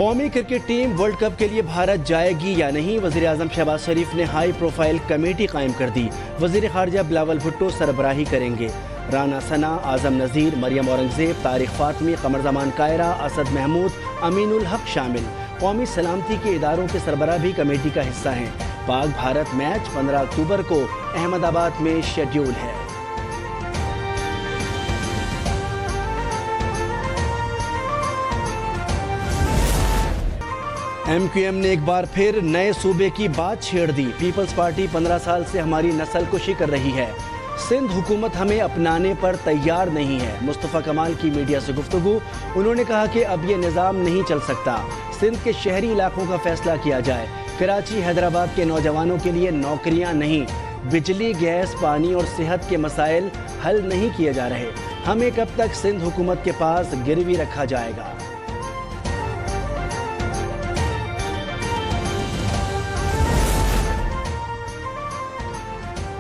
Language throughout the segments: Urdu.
قومی کرکٹ ٹیم ورلڈ کپ کے لیے بھارت جائے گی یا نہیں؟ وزیر اعظم شہباز شریف نے ہائی پروفائل کمیٹی قائم کر دی۔ وزیر خارجہ بلاول بھٹو سربراہی کریں گے۔ رانا ثنا، اعظم نذیر، مریم اورنگزیب، طارق فاطمی، قمر زمان کائرہ، اسد محمود، امین الحق شامل۔ قومی سلامتی کے اداروں کے سربراہ بھی کمیٹی کا حصہ ہیں۔ پاک بھارت میچ 15 اکتوبر کو احمد آباد میں شیڈیول ہے۔ ایم کیو ایم نے ایک بار پھر نئے صوبے کی بات چھیڑ دی۔ پیپلز پارٹی 15 سال سے ہماری نسل کشی کر رہی ہے۔ سندھ حکومت ہمیں اپنانے پر تیار نہیں ہے۔ مصطفیٰ کمال کی میڈیا سے گفتگو، انہوں نے کہا کہ اب یہ نظام نہیں چل سکتا۔ سندھ کے شہری علاقوں کا فیصلہ کیا جائے۔ کراچی حیدرآباد کے نوجوانوں کے لیے نوکریاں نہیں، بجلی، گیس، پانی اور صحت کے مسائل حل نہیں کیے جا رہے۔ ہمیں کب تک سندھ حکومت کے پاس گروی رکھا جائے گا؟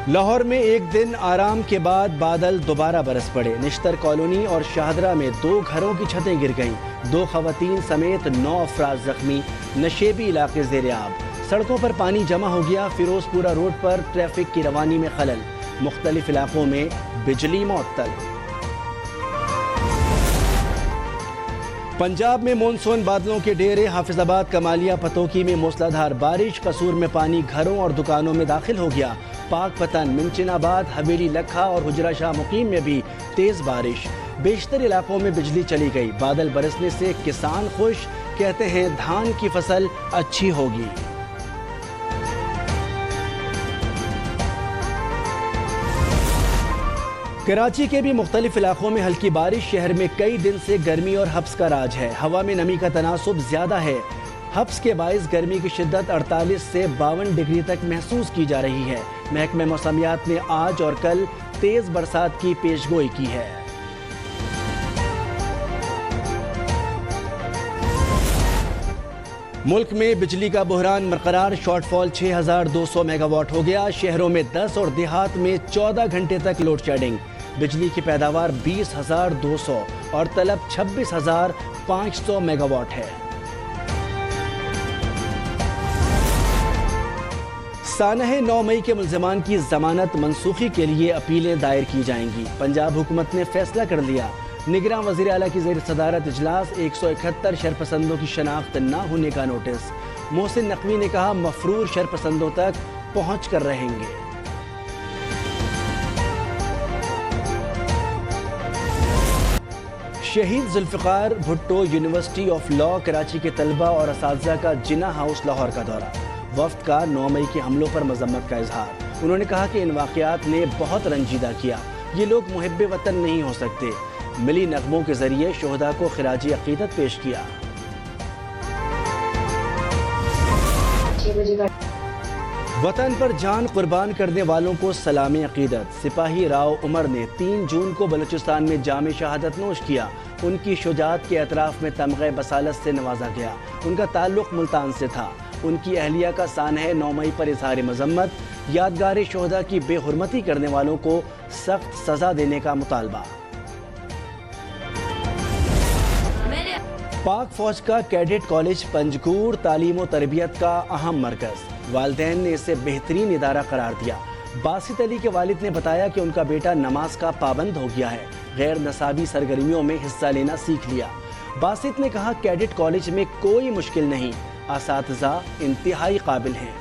لاہور میں ایک دن آرام کے بعد بادل دوبارہ برس پڑے۔ نشتر کالونی اور شاہدرہ میں 2 گھروں کی چھتیں گر گئیں۔ 2 خواتین سمیت 9 افراد زخمی۔ نشیبی علاقے زیر آب۔ سڑکوں پر پانی جمع ہو گیا۔ فیروز پورہ روڈ پر ٹریفک کی روانی میں خلل۔ مختلف علاقوں میں بجلی معطل۔ پنجاب میں مونسون بادلوں کے ڈیرے۔ حافظ آباد، کمالیہ، پتوکی میں موسلادھار بارش۔ قصور میں پانی گھروں اور دکانوں میں داخل ہو گیا۔ پاک پتن، منچن آباد، حویلی لکھا اور حجرہ شاہ مقیم میں بھی تیز بارش۔ بیشتر علاقوں میں بجلی چلی گئی۔ بادل برسنے سے کسان خوش، کہتے ہیں دھان کی فصل اچھی ہوگی۔ کراچی کے بھی مختلف علاقوں میں ہلکی بارش۔ شہر میں کئی دن سے گرمی اور حبس کا راج ہے۔ ہوا میں نمی کا تناسب زیادہ ہے۔ حبس کے باعث گرمی کی شدت 48 سے 52 ڈگری تک محسوس کی جا رہی ہے۔ محکمہ موسمیات نے آج اور کل تیز برسات کی پیشگوئی کی ہے۔ ملک میں بجلی کا بحران برقرار۔ شارٹ فال 6200 میگا واٹ ہو گیا۔ شہروں میں 10 اور دیہات میں 14 گھنٹے تک لوڈ شیڈنگ۔ بجلی کی پیداوار 20,200 اور طلب 26,500 میگا واٹ ہے۔ سانحہ 9 مئی کے ملزمان کی ضمانت منسوخی کے لیے اپیلیں دائر کی جائیں گی۔ پنجاب حکومت نے فیصلہ کر لیا۔ نگراں وزیر اعلیٰ کی زیر صدارت اجلاس۔ 171 شرپسندوں کی شناخت نہ ہونے کا نوٹس۔ محسن نقوی نے کہا مفرور شرپسندوں تک پہنچ کر رہیں گے۔ Shaheed Zulfiqar Bhutto university of law Karachi کے طلبہ اور اساتذہ کا جناح ہاؤس لاہور کا دورہ۔ وفد کا 9 مئی کے حملوں پر مذمت کا اظہار۔ انہوں نے کہا کہ ان واقعات نے بہت رنجیدہ کیا۔ یہ لوگ محب وطن نہیں ہو سکتے۔ ملی نغموں کے ذریعے شہداء کو خراج عقیدت پیش کیا۔ وطن پر جان قربان کرنے والوں کو سلام عقیدت۔ سپاہی راؤ عمر نے 3 جون کو بلوچستان میں جام شہادت نوش کیا۔ ان کی شجاعت کے اعتراف میں تمغہ بصالت سے نوازا گیا۔ ان کا تعلق ملتان سے تھا۔ ان کی اہلیہ کا سانحہ 9 مئی پر اظہار مذمت۔ یادگار شہداء کی بے حرمتی کرنے والوں کو سخت سزا دینے کا مطالبہ۔ پاک فوج کا کیڈٹ کالج پنجگور تعلیم و تربیت کا اہم مرکز۔ والدین نے اسے بہترین ادارہ قرار دیا۔ باسط علی کے والد نے بتایا کہ ان کا بیٹا نماز کا پابند ہو گیا ہے، غیر نصابی سرگرمیوں میں حصہ لینا سیکھ لیا۔ باسط نے کہا کیڈٹ کالج میں کوئی مشکل نہیں، اساتذہ انتہائی قابل ہیں۔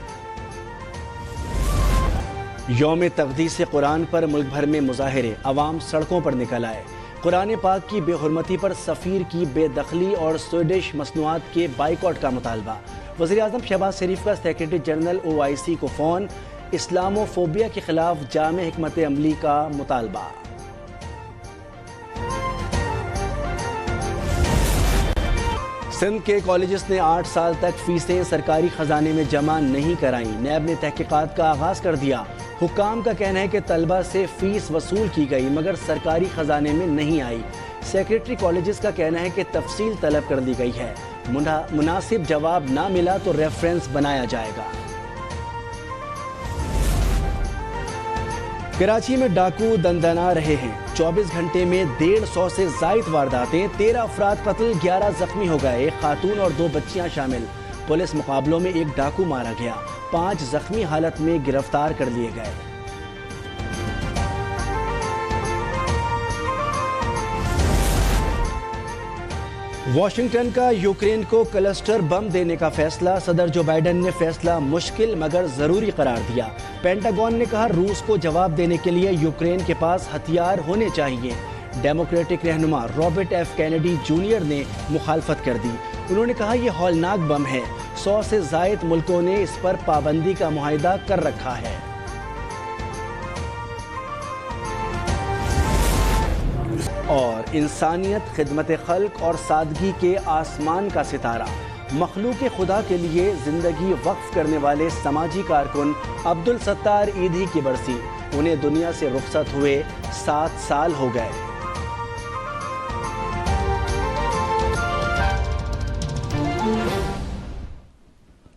یوم تقدیس قرآن پر ملک بھر میں مظاہرے، عوام سڑکوں پر نکل آئے۔ قرآن پاک کی بے حرمتی پر سفیر کی بے دخلی اور سویڈش مصنوعات کے بائیکاٹ کا مطالبہ۔ وزیر اعظم شہباز شریف کا سیکرٹری جنرل OIC کو فون۔ اسلامو فوبیا کے خلاف جامع حکمت عملی کا مطالبہ۔ سندھ کے کالجز نے 8 سال تک فیسیں سرکاری خزانے میں جمع نہیں کرائیں۔ نیب نے تحقیقات کا آغاز کر دیا۔ حکام کا کہنا ہے کہ طلبہ سے فیس وصول کی گئی مگر سرکاری خزانے میں نہیں آئی۔ سیکرٹری کالجز کا کہنا ہے کہ تفصیل طلب کر دی گئی ہے، مناسب جواب نہ ملا تو ریفرنس بنایا جائے گا۔ کراچی میں ڈاکو دندنا رہے ہیں۔ 24 گھنٹے میں 150 سے زائد وارداتیں، 13 افراد قتل، 11 زخمی ہو گئے، ایک خاتون اور 2 بچیاں شامل۔ پولیس مقابلوں میں ایک ڈاکو مارا گیا، 5 زخمی حالت میں گرفتار کر لیے گئے۔ واشنگٹن کا یوکرین کو کلسٹر بم دینے کا فیصلہ، صدر جو بائیڈن نے فیصلہ مشکل مگر ضروری قرار دیا۔ پینٹاگون نے کہا روس کو جواب دینے کے لیے یوکرین کے پاس ہتھیار ہونے چاہیے۔ ڈیموکریٹک رہنما رابرٹ ایف کینیڈی جونیئر نے مخالفت کر دی۔ انہوں نے کہا یہ ہولناک بم ہے، 100 سے زائد ملکوں نے اس پر پابندی کا معاہدہ کر رکھا ہے۔ اور انسانیت، خدمت خلق اور سادگی کے آسمان کا ستارہ، مخلوق خدا کے لیے زندگی وقف کرنے والے سماجی کارکن عبدالستار ایدھی کی برسی، انہیں دنیا سے رخصت ہوئے 7 سال ہو گئے۔